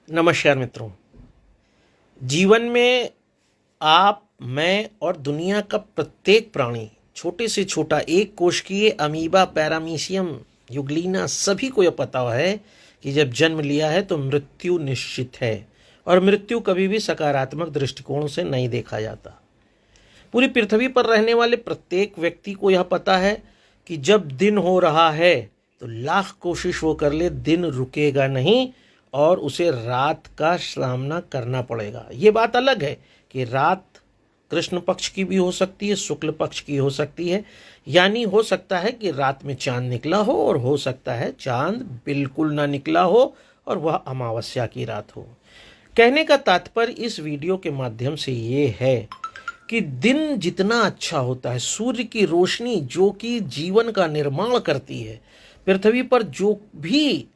नमस्कार मित्रों। जीवन में आप, मैं और दुनिया का प्रत्येक प्राणी, छोटे से छोटा, एक कोशिकीय, अमीबा, पैरामीशियम, युगलीना, सभी को यह पता है कि जब जन्म लिया है तो मृत्यु निश्चित है और मृत्यु कभी भी सकारात्मक दृष्टिकोण से नहीं देखा जाता। पूरी पृथ्वी पर रहने वाले प्रत्येक व्यक्ति को यह पता है कि जब दिन हो रहा है तो लाख कोशिश वो कर ले, दिन रुकेगा नहीं और उसे रात का सामना करना पड़ेगा। ये बात अलग है कि रात कृष्ण पक्ष की भी हो सकती है, शुक्ल पक्ष की हो सकती है, यानी हो सकता है कि रात में चांद निकला हो और हो सकता है चांद बिल्कुल ना निकला हो और वह अमावस्या की रात हो। कहने का तात्पर्य इस वीडियो के माध्यम से ये है कि दिन जितना अच्छा होता है, सूर्य की रोशनी जो कि जीवन का निर्माण करती है, पृथ्वी पर जो भी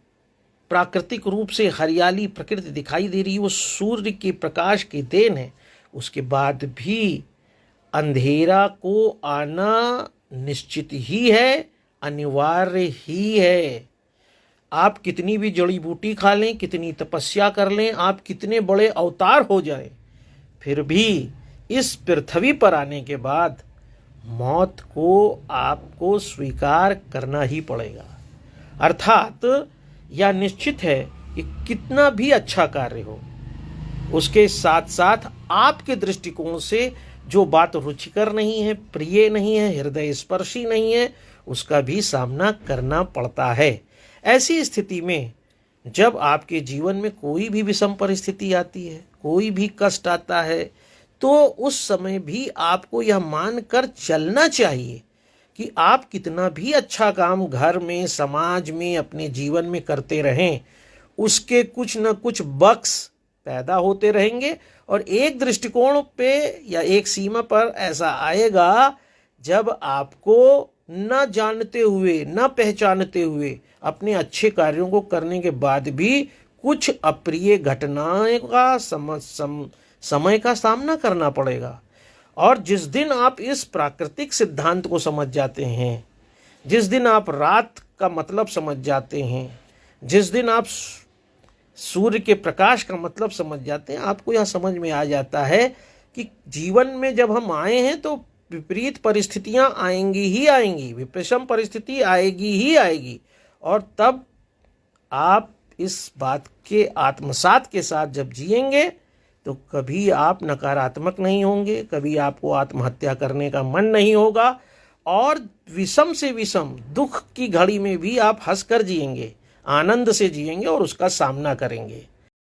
प्राकृतिक रूप से हरियाली प्रकृति दिखाई दे रही है वो सूर्य के प्रकाश की देन है। उसके बाद भी अंधेरा को आना निश्चित ही है, अनिवार्य ही है। आप कितनी भी जड़ी बूटी खा लें, कितनी तपस्या कर लें, आप कितने बड़े अवतार हो जाएं, फिर भी इस पृथ्वी पर आने के बाद मौत को आपको स्वीकार करना ही पड़ेगा। अर्थात यह निश्चित है कि कितना भी अच्छा कार्य हो, उसके साथ साथ आपके दृष्टिकोण से जो बात रुचिकर नहीं है, प्रिय नहीं है, हृदय स्पर्शी नहीं है, उसका भी सामना करना पड़ता है। ऐसी स्थिति में जब आपके जीवन में कोई भी विषम परिस्थिति आती है, कोई भी कष्ट आता है, तो उस समय भी आपको यह मानकर चलना चाहिए कि आप कितना भी अच्छा काम घर में, समाज में, अपने जीवन में करते रहें, उसके कुछ न कुछ बक्स पैदा होते रहेंगे और एक दृष्टिकोण पे या एक सीमा पर ऐसा आएगा जब आपको न जानते हुए, न पहचानते हुए, अपने अच्छे कार्यों को करने के बाद भी कुछ अप्रिय घटनाओं का समय का सामना करना पड़ेगा। और जिस दिन आप इस प्राकृतिक सिद्धांत को समझ जाते हैं, जिस दिन आप रात का मतलब समझ जाते हैं, जिस दिन आप सूर्य के प्रकाश का मतलब समझ जाते हैं, आपको यह समझ में आ जाता है कि जीवन में जब हम आए हैं तो विपरीत परिस्थितियां आएंगी ही आएंगी, विषम परिस्थिति आएगी ही आएगी। और तब आप इस बात के आत्मसात के साथ जब जिएंगे तो कभी आप नकारात्मक नहीं होंगे, कभी आपको आत्महत्या करने का मन नहीं होगा और विषम से विषम दुख की घड़ी में भी आप हंसकर जिएंगे, आनंद से जिएंगे और उसका सामना करेंगे।